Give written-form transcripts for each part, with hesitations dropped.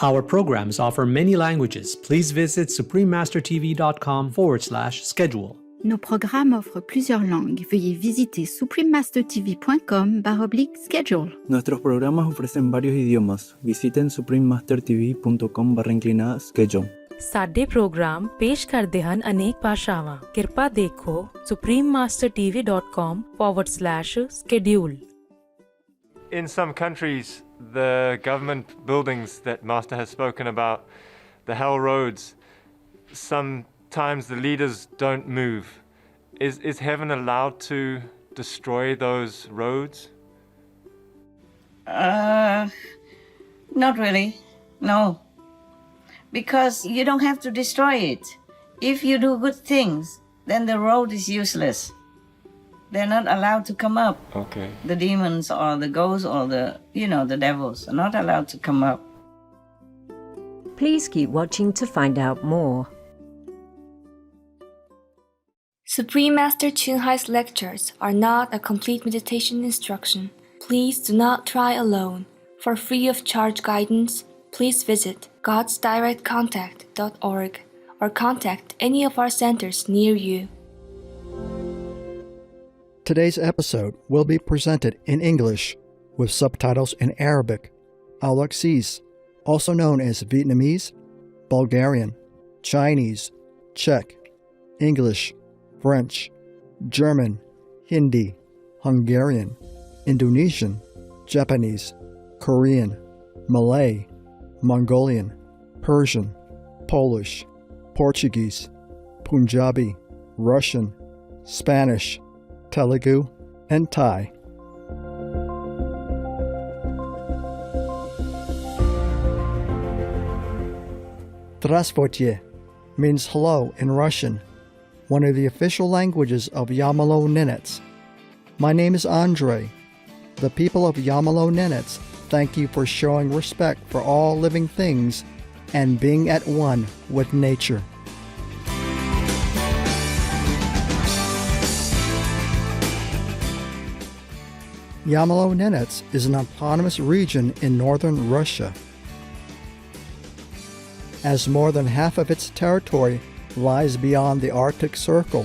Our programs offer many languages. Please visit suprememastertv.com/schedule. Nos programmes offrent plusieurs langues. Veuillez visiter suprememastertv.com/schedule. Nuestros programas ofrecen varios idiomas. Visiten suprememastertv.com/schedule. ਸਾਡੇ programme ਪੇਸ਼ ਕਰਦੇ ਹਨ ਅਨੇਕ ਭਾਸ਼ਾਵਾਂ। ਕਿਰਪਾ ਦੇਖੋ suprememastertv.com/schedule. In some countries, the government buildings that Master has spoken about, the hell roads, sometimes the leaders don't move. Is heaven allowed to destroy those roads? Not really, no. Because you don't have to destroy it. If you do good things, then the road is useless. They're not allowed to come up. Okay. The demons or the ghosts or the devils are not allowed to come up. Please keep watching to find out more. Supreme Master Ching Hai's lectures are not a complete meditation instruction. Please do not try alone. For free of charge guidance, please visit godsdirectcontact.org or contact any of our centers near you. Today's episode will be presented in English with subtitles in Arabic, Alexese, also known as Vietnamese, Bulgarian, Chinese, Czech, English, French, German, Hindi, Hungarian, Indonesian, Japanese, Korean, Malay, Mongolian, Persian, Polish, Portuguese, Punjabi, Russian, Spanish, Telugu, and Thai. Здравствуйте means hello in Russian, one of the official languages of Yamalo-Nenets. My name is Andre. The people of Yamalo-Nenets thank you for showing respect for all living things and being at one with nature. Yamalo-Nenets is an autonomous region in northern Russia. As more than half of its territory lies beyond the Arctic Circle,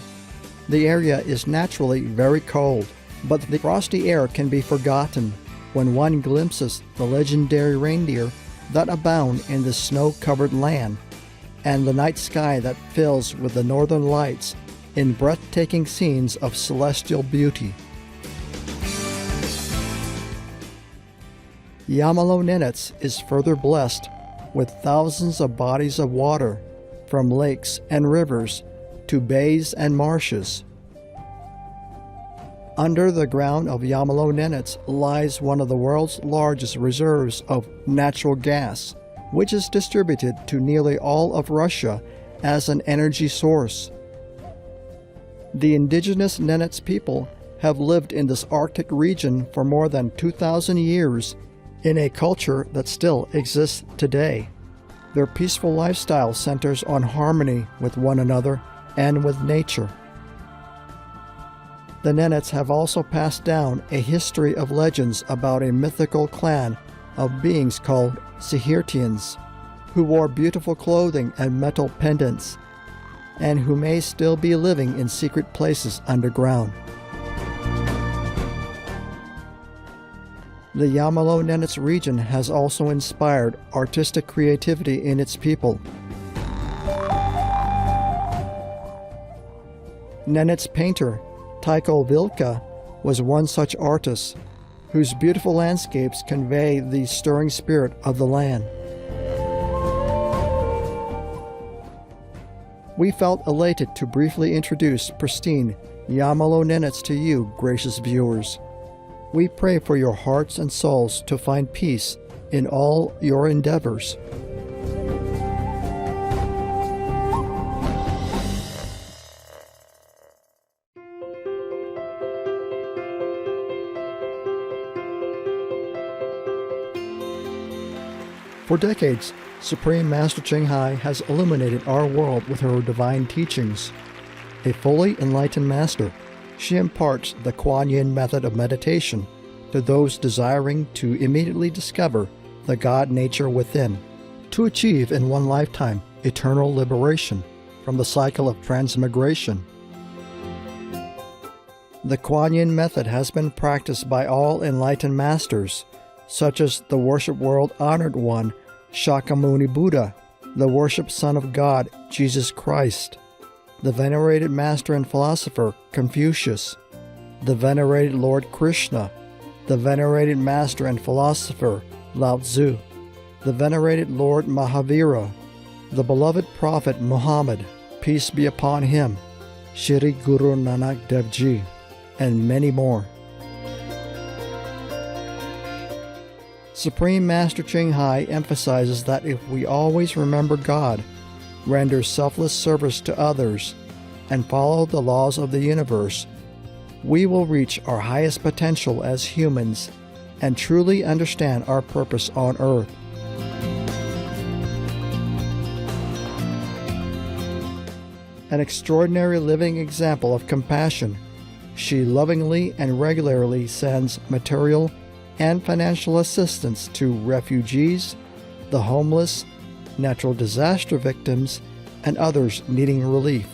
the area is naturally very cold, but the frosty air can be forgotten when one glimpses the legendary reindeer that abound in the snow-covered land and the night sky that fills with the northern lights in breathtaking scenes of celestial beauty. Yamalo-Nenets is further blessed with thousands of bodies of water, from lakes and rivers to bays and marshes. Under the ground of Yamalo-Nenets lies one of the world's largest reserves of natural gas, which is distributed to nearly all of Russia as an energy source. The indigenous Nenets people have lived in this Arctic region for more than 2,000 years in a culture that still exists today. Their peaceful lifestyle centers on harmony with one another and with nature. The Nenets have also passed down a history of legends about a mythical clan of beings called Sihirtians, who wore beautiful clothing and metal pendants, and who may still be living in secret places underground. The Yamalo-Nenets region has also inspired artistic creativity in its people. Nenets painter Tycho Vilka was one such artist, whose beautiful landscapes convey the stirring spirit of the land. We felt elated to briefly introduce pristine Yamalo-Nenets to you, gracious viewers. We pray for your hearts and souls to find peace in all your endeavors. For decades, Supreme Master Ching Hai has illuminated our world with her divine teachings. A fully enlightened master, she imparts the Kuan Yin method of meditation to those desiring to immediately discover the God nature within, to achieve in one lifetime eternal liberation from the cycle of transmigration. The Kuan Yin method has been practiced by all enlightened masters, such as the worship world honored one, Shakyamuni Buddha, the worship Son of God, Jesus Christ, the venerated master and philosopher, Confucius, the venerated Lord Krishna, the venerated master and philosopher, Lao Tzu, the venerated Lord Mahavira, the beloved Prophet Muhammad, peace be upon him, Shri Guru Nanak Dev Ji, and many more. Supreme Master Ching Hai emphasizes that if we always remember God, render selfless service to others, and follow the laws of the universe, we will reach our highest potential as humans and truly understand our purpose on earth. An extraordinary living example of compassion, she lovingly and regularly sends material and financial assistance to refugees, the homeless, natural disaster victims, and others needing relief.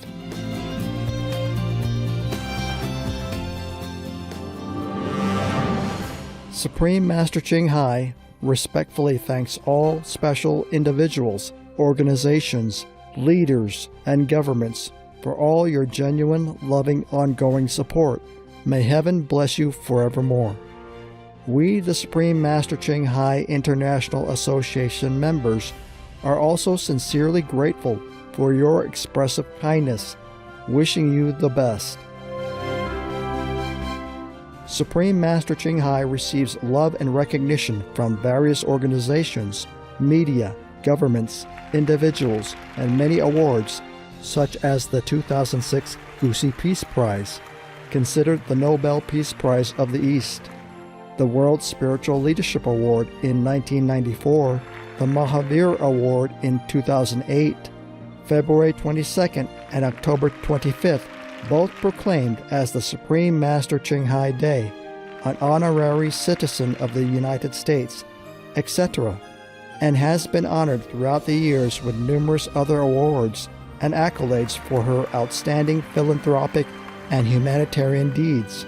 Supreme Master Ching Hai respectfully thanks all special individuals, organizations, leaders, and governments for all your genuine, loving, ongoing support. May heaven bless you forevermore. We, the Supreme Master Ching Hai International Association members, are also sincerely grateful for your expressive kindness, wishing you the best. Supreme Master Ching Hai receives love and recognition from various organizations, media, governments, individuals, and many awards, such as the 2006 Gusi Peace Prize, considered the Nobel Peace Prize of the East, the World Spiritual Leadership Award in 1994, the Mahavir Award in 2008, February 22nd and October 25th, both proclaimed as the Supreme Master Ching Hai Day, an honorary citizen of the United States, etc., and has been honored throughout the years with numerous other awards and accolades for her outstanding philanthropic and humanitarian deeds.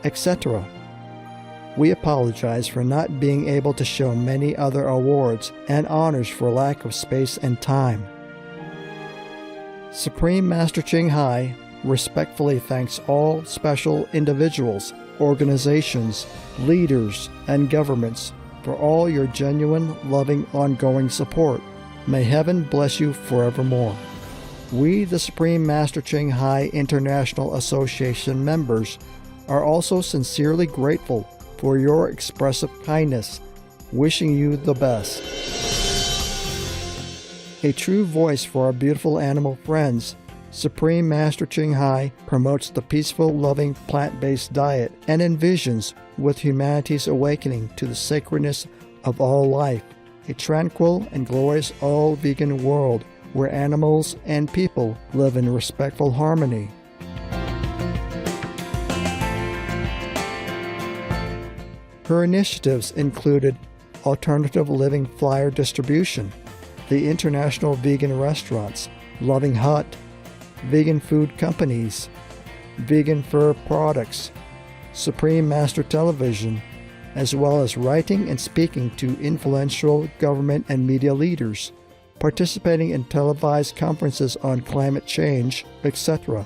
etc. We apologize for not being able to show many other awards and honors for lack of space and time. Supreme Master Ching Hai respectfully thanks all special individuals, organizations, leaders, and governments for all your genuine, loving, ongoing support. May heaven bless you forevermore. We, the Supreme Master Ching Hai International Association members, are also sincerely grateful for your expressive kindness, wishing you the best. A true voice for our beautiful animal friends, Supreme Master Ching Hai promotes the peaceful, loving, plant-based diet and envisions, with humanity's awakening to the sacredness of all life, a tranquil and glorious all-vegan world where animals and people live in respectful harmony. Her initiatives included alternative living flyer distribution, the International Vegan Restaurants, Loving Hut, vegan food companies, vegan fur products, Supreme Master Television, as well as writing and speaking to influential government and media leaders, participating in televised conferences on climate change, etc.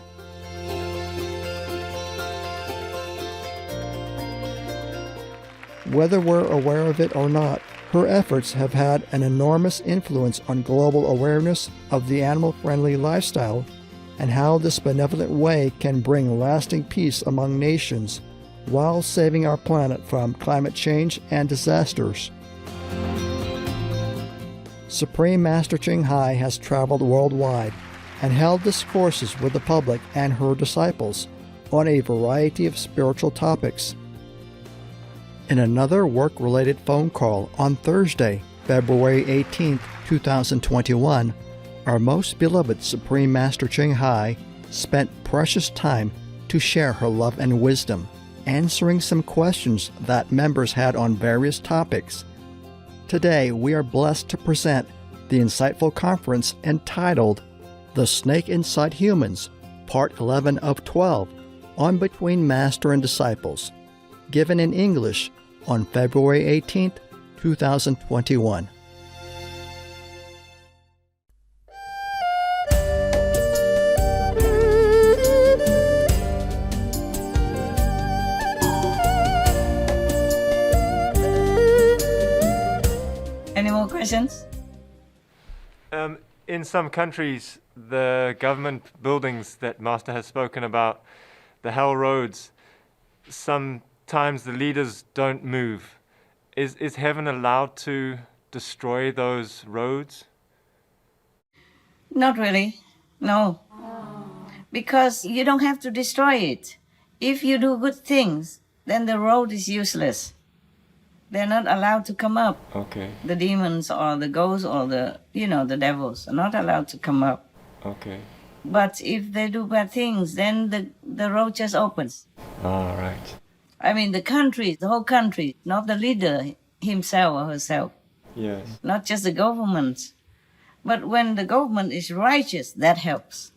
Whether we're aware of it or not, her efforts have had an enormous influence on global awareness of the animal-friendly lifestyle and how this benevolent way can bring lasting peace among nations while saving our planet from climate change and disasters. Supreme Master Ching Hai has traveled worldwide and held discourses with the public and her disciples on a variety of spiritual topics. In another work-related phone call on Thursday, February 18, 2021, our most beloved Supreme Master Ching Hai spent precious time to share her love and wisdom, answering some questions that members had on various topics. Today, we are blessed to present the insightful conference entitled The Snake Inside Humans, Part 11 of 12, on Between Master and Disciples, given in English on February 18, 2021. Any more questions? In some countries, the government buildings that Master has spoken about, the hell roads, sometimes the leaders don't move. Is heaven allowed to destroy those roads? Not really, no. Because you don't have to destroy it. If you do good things, then the road is useless. They're not allowed to come up. Okay. The demons or the ghosts or the devils are not allowed to come up. Okay. But if they do bad things, then the road just opens. All right. I mean, the whole country, not the leader himself or herself. Yes. Not just the government. But when the government is righteous, that helps.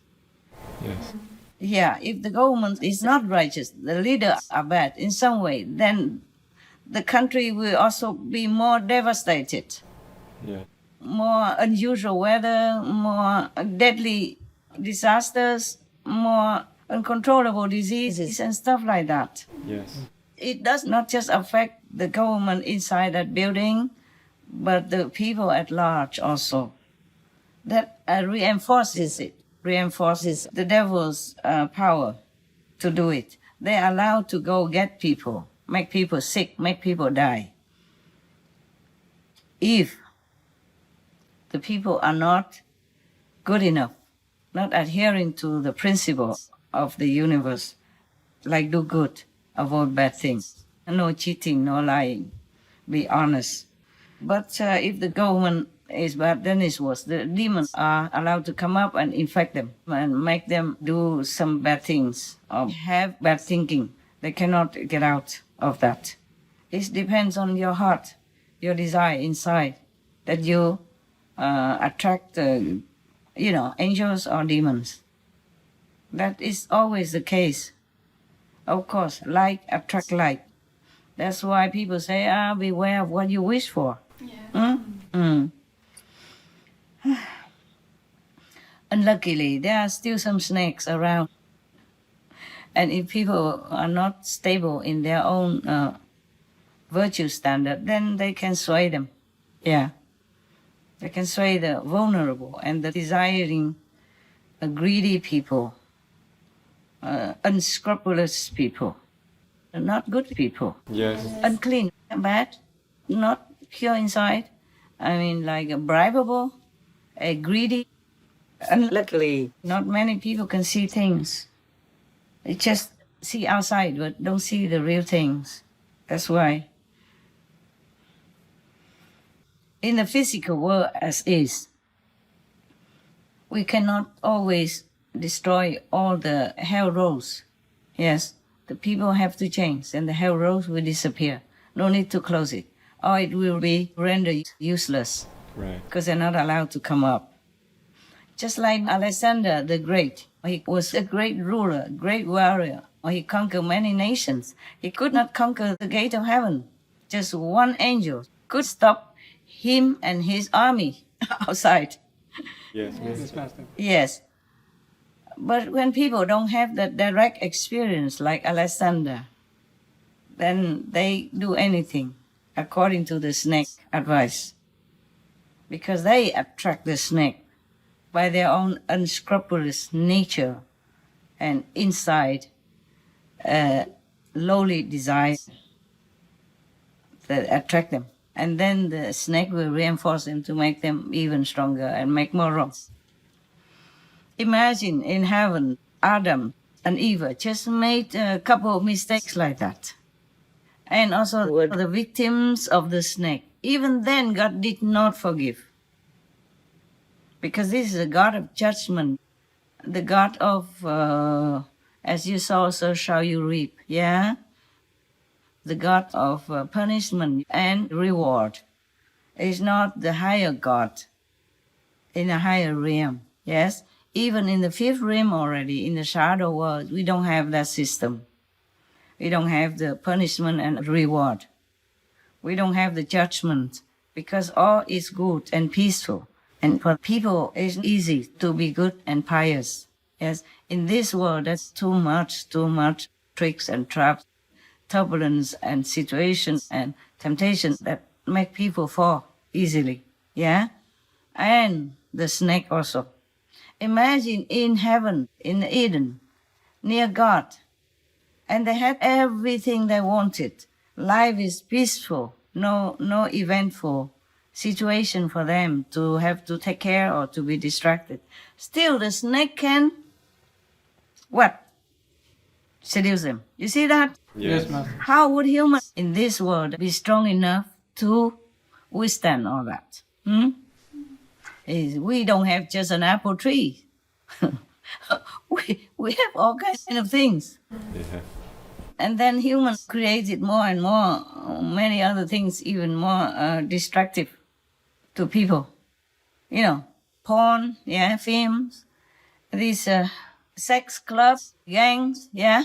Yes. Yeah, if the government is not righteous, the leaders are bad in some way, then the country will also be more devastated. Yeah. More unusual weather, more deadly disasters, more uncontrollable diseases and stuff like that. Yes. It does not just affect the government inside that building, but the people at large also. That reinforces the devil's power to do it. They are allowed to go get people, make people sick, make people die. If the people are not good enough, not adhering to the principles of the universe, like do good, avoid bad things, no cheating, no lying, be honest. But if the government is bad, then it's worse. The demons are allowed to come up and infect them and make them do some bad things or have bad thinking. They cannot get out of that. It depends on your heart, your desire inside, that you attract, angels or demons. That is always the case. Of course, like attract like. That's why people say, beware of what you wish for. Yeah. Unluckily, there are still some snakes around. And if people are not stable in their own virtue standard, then they can sway them. Yeah. They can sway the vulnerable and the desiring, greedy people, unscrupulous people, not good people. Yes. Unclean, bad, not pure inside. I mean, like a bribable, a greedy. Unluckily, not many people can see things. They just see outside, but don't see the real things. That's why. In the physical world as is, we cannot always destroy all the hell roads. Yes, the people have to change and the hell roads will disappear. No need to close it, or it will be rendered useless. Right. Because they're not allowed to come up. Just like Alexander the Great, he was a great ruler, great warrior. He conquered many nations. He could not conquer the gate of heaven. Just one angel could stop him and his army outside. Yes. Yes. But when people don't have that direct experience like Alexander, then they do anything according to the snake advice. Because they attract the snake by their own unscrupulous nature and inside lowly desire that attract them. And then the snake will reinforce them to make them even stronger and make more wrong. Imagine in heaven, Adam and Eve just made a couple of mistakes like that. And also were the victims of the snake. Even then, God did not forgive. Because this is a God of judgment, the God of, as you sow, so shall you reap, yeah? The God of punishment and reward. Is not the higher God in a higher realm, yes? Even in the fifth realm already, in the shadow world, we don't have that system. We don't have the punishment and reward. We don't have the judgment because all is good and peaceful. And for people, it's easy to be good and pious. Yes, in this world, that's too much tricks and traps, turbulence and situations and temptations that make people fall easily. Yeah, and the snake also. Imagine in heaven, in Eden, near God, and they had everything they wanted. Life is peaceful, no eventful situation for them to have to take care or to be distracted. Still, the snake can, what? Seduce them. You see that? Yes. How would humans in this world be strong enough to withstand all that? We don't have just an apple tree. we have all kinds of things. Yeah. And then humans created more and more, many other things even more destructive to people. You know, porn, yeah, films, these sex clubs, gangs, yeah,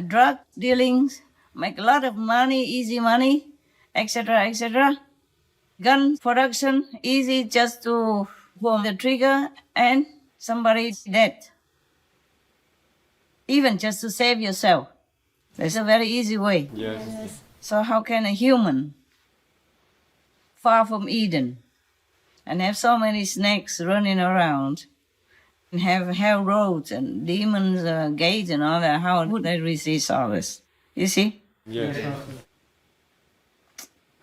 drug dealings, make a lot of money, easy money, etc., etc. Gun production, easy just to pull the trigger and somebody dead. Even just to save yourself. That's a very easy way. Yes. So how can a human, far from Eden, and have so many snakes running around, and have hell roads and demons' gates and all that, how would they resist all this? You see? Yes.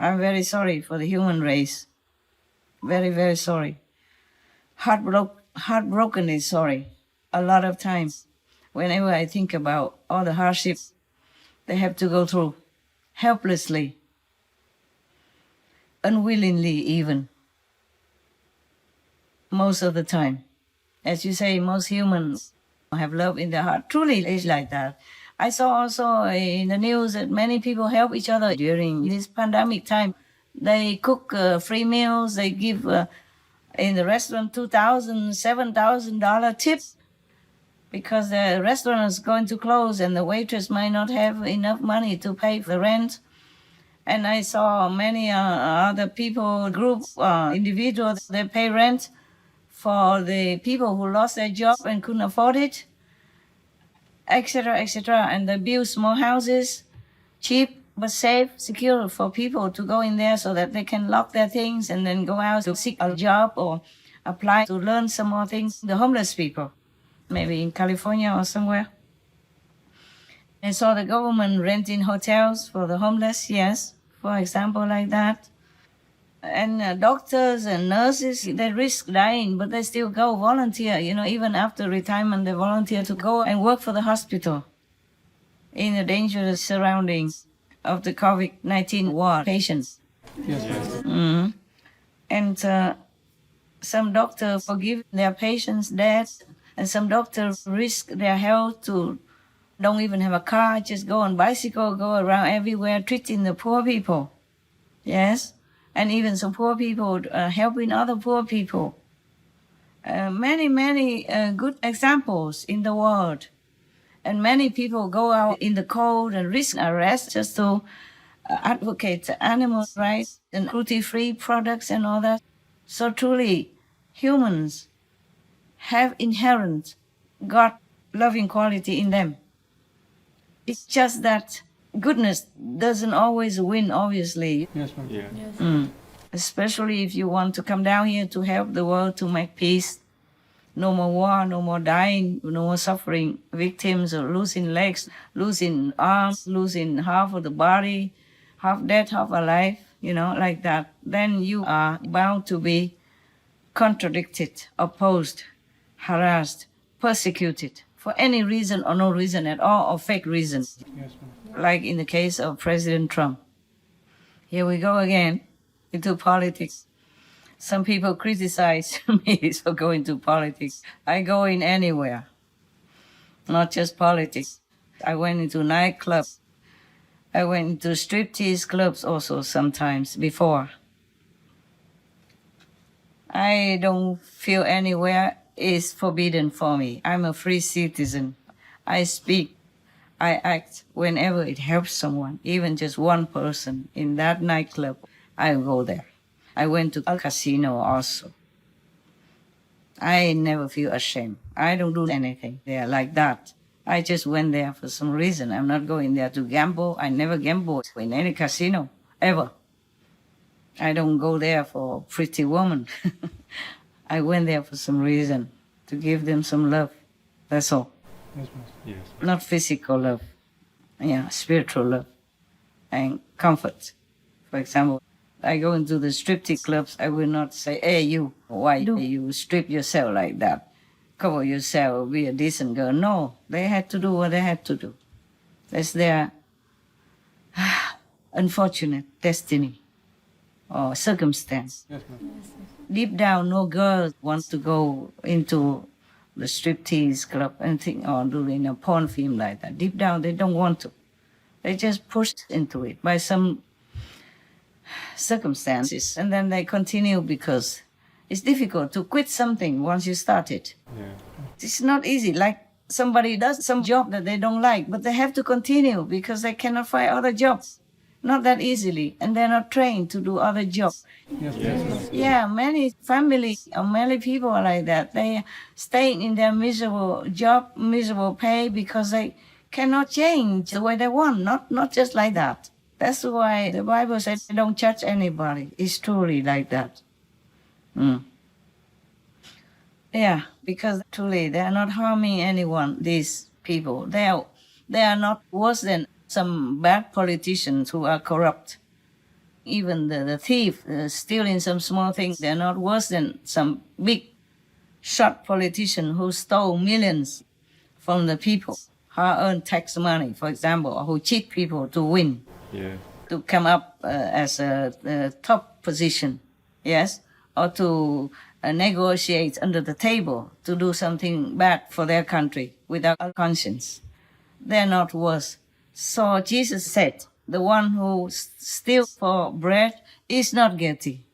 I'm very sorry for the human race. Very, very sorry. Heartbrokenly sorry. A lot of times, whenever I think about all the hardships they have to go through, helplessly, unwillingly even, most of the time. As you say, most humans have love in their heart. Truly, it's like that. I saw also in the news that many people help each other during this pandemic time. They cook free meals. They give in the restaurant $2,000, $7,000 tips. because the restaurant is going to close and the waitress might not have enough money to pay the rent. And I saw many other people, group, individuals, they pay rent for the people who lost their job and couldn't afford it, etc., etc. And they build small houses, cheap but safe, secure for people to go in there so that they can lock their things and then go out to seek a job or apply to learn some more things. The homeless people, maybe in California or somewhere. I saw the government renting hotels for the homeless, yes, for example, like that. And doctors and nurses, they risk dying, but they still go volunteer. You know, even after retirement, they volunteer to go and work for the hospital in the dangerous surroundings of the COVID-19 ward patients. Yes. Mm-hmm. And some doctors forgive their patients' death, and some doctors risk their health to don't even have a car, just go on bicycle, go around everywhere, treating the poor people. Yes, and even some poor people helping other poor people. Many good examples in the world. And many people go out in the cold and risk arrest just to advocate animal rights and cruelty-free products and all that. So truly, humans have inherent God-loving quality in them. It's just that goodness doesn't always win, obviously. Yes, ma'am. Yeah. Especially if you want to come down here to help the world to make peace. No more war, no more dying, no more suffering, victims or losing legs, losing arms, losing half of the body, half dead, half alive, you know, like that. Then you are bound to be contradicted, opposed, harassed, persecuted for any reason or no reason at all, or fake reasons. Yes, ma'am. Like in the case of President Trump. Here we go again into politics. Some people criticize me for going to politics. I go in anywhere, not just politics. I went into nightclubs. I went into striptease clubs also sometimes before. I don't feel anywhere is forbidden for me. I'm a free citizen. I speak, I act whenever it helps someone, even just one person in that nightclub, I go there. I went to a casino also. I never feel ashamed. I don't do anything there like that. I just went there for some reason. I'm not going there to gamble. I never gamble in any casino, ever. I don't go there for a pretty woman. I went there for some reason, to give them some love. That's all. Yes, ma'am. Yes. Not physical love. Yeah, spiritual love and comfort. For example, I go into the striptease clubs, I will not say, hey, you, why do you strip yourself like that? Cover yourself, be a decent girl. No, they had to do what they had to do. That's their unfortunate destiny or circumstance. Yes, ma'am. Deep down, no girl wants to go into the striptease club and think, or do in a porn film like that. Deep down, they don't want to. They just push into it by some circumstances, and then they continue because it's difficult to quit something once you start it. Yeah. It's not easy. Like somebody does some job that they don't like, but they have to continue because they cannot find other jobs. Not that easily, and they're not trained to do other jobs. Yes, ma'am. Yeah, many families or many people are like that. They stay in their miserable job, miserable pay because they cannot change the way they want. Not just like that. That's why the Bible says, don't judge anybody. It's truly like that. Yeah, because truly they are not harming anyone, these people. They are not worse than some bad politicians who are corrupt. Even the thief stealing some small things, they're not worse than some big shot politician who stole millions from the people, hard-earned tax money, for example, or who cheat people to win. Yeah. To come up as a top position, yes, or to negotiate under the table to do something bad for their country without a conscience. They're not worse. So Jesus said, the one who steals for bread is not guilty.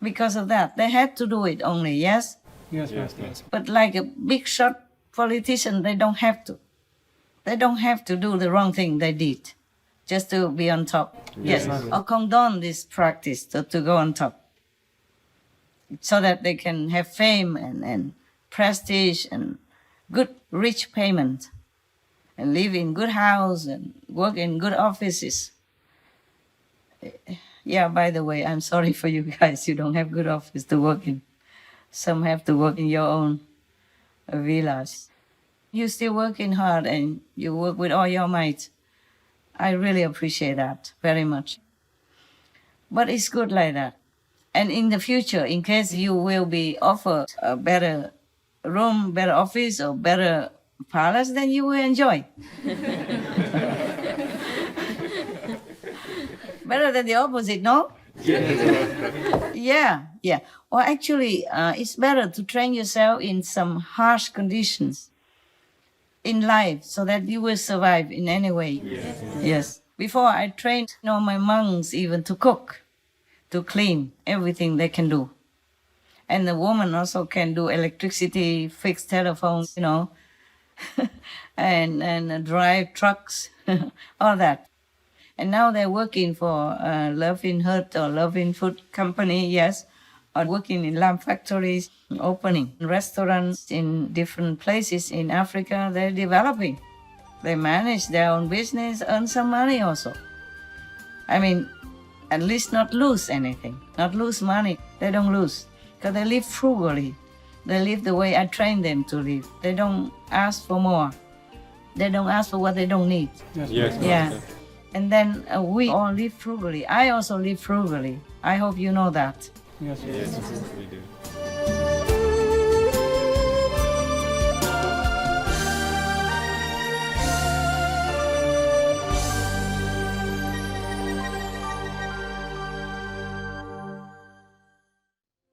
Because of that, they had to do it only, yes? Yes, ma'am. Yes. But like a big shot Politicians, they don't have to. They don't have to do the wrong thing they did just to be on top. Yes. Or condone this practice to go on top so that they can have fame and prestige and good, rich payment and live in good house and work in good offices. Yeah, by the way, I'm sorry for you guys. You don't have good office to work in. Some have to work in your own villas. You're still working hard and you work with all your might. I really appreciate that very much. But it's good like that. And in the future, in case you will be offered a better room, better office, or better palace, then you will enjoy. Better than the opposite, no? Yeah. Or actually, it's better to train yourself in some harsh conditions in life so that you will survive in any way. Yes. Before I trained my monks even to cook, to clean, everything they can do. And the woman also can do electricity, fix telephones, and drive trucks, all that. And now they're working for Loving Hut or Loving Food Company, yes, or working in lamp factories, opening restaurants in different places in Africa. They're developing. They manage their own business, earn some money also. I mean, at least not lose anything, not lose money. They don't lose because they live frugally. They live the way I trained them to live. They don't ask for more. They don't ask for what they don't need. Yes. Yeah. And then we all live frugally. I also live frugally. I hope you know that. Yes, we do.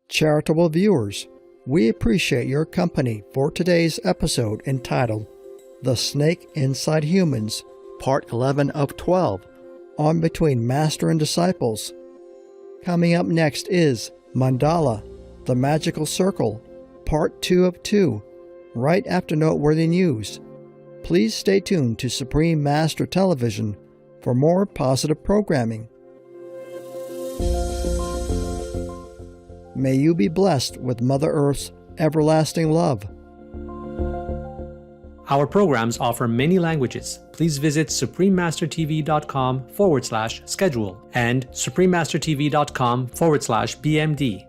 Charitable viewers, we appreciate your company for today's episode entitled The Snake Inside Humans, Part 11 of 12, on Between Master and Disciples. Coming up next is Mandala, The Magical Circle, Part 2 of 2, right after Noteworthy News. Please stay tuned to Supreme Master Television for more positive programming. May you be blessed with Mother Earth's everlasting love. Our programs offer many languages. Please visit suprememastertv.com/schedule and suprememastertv.com/BMD.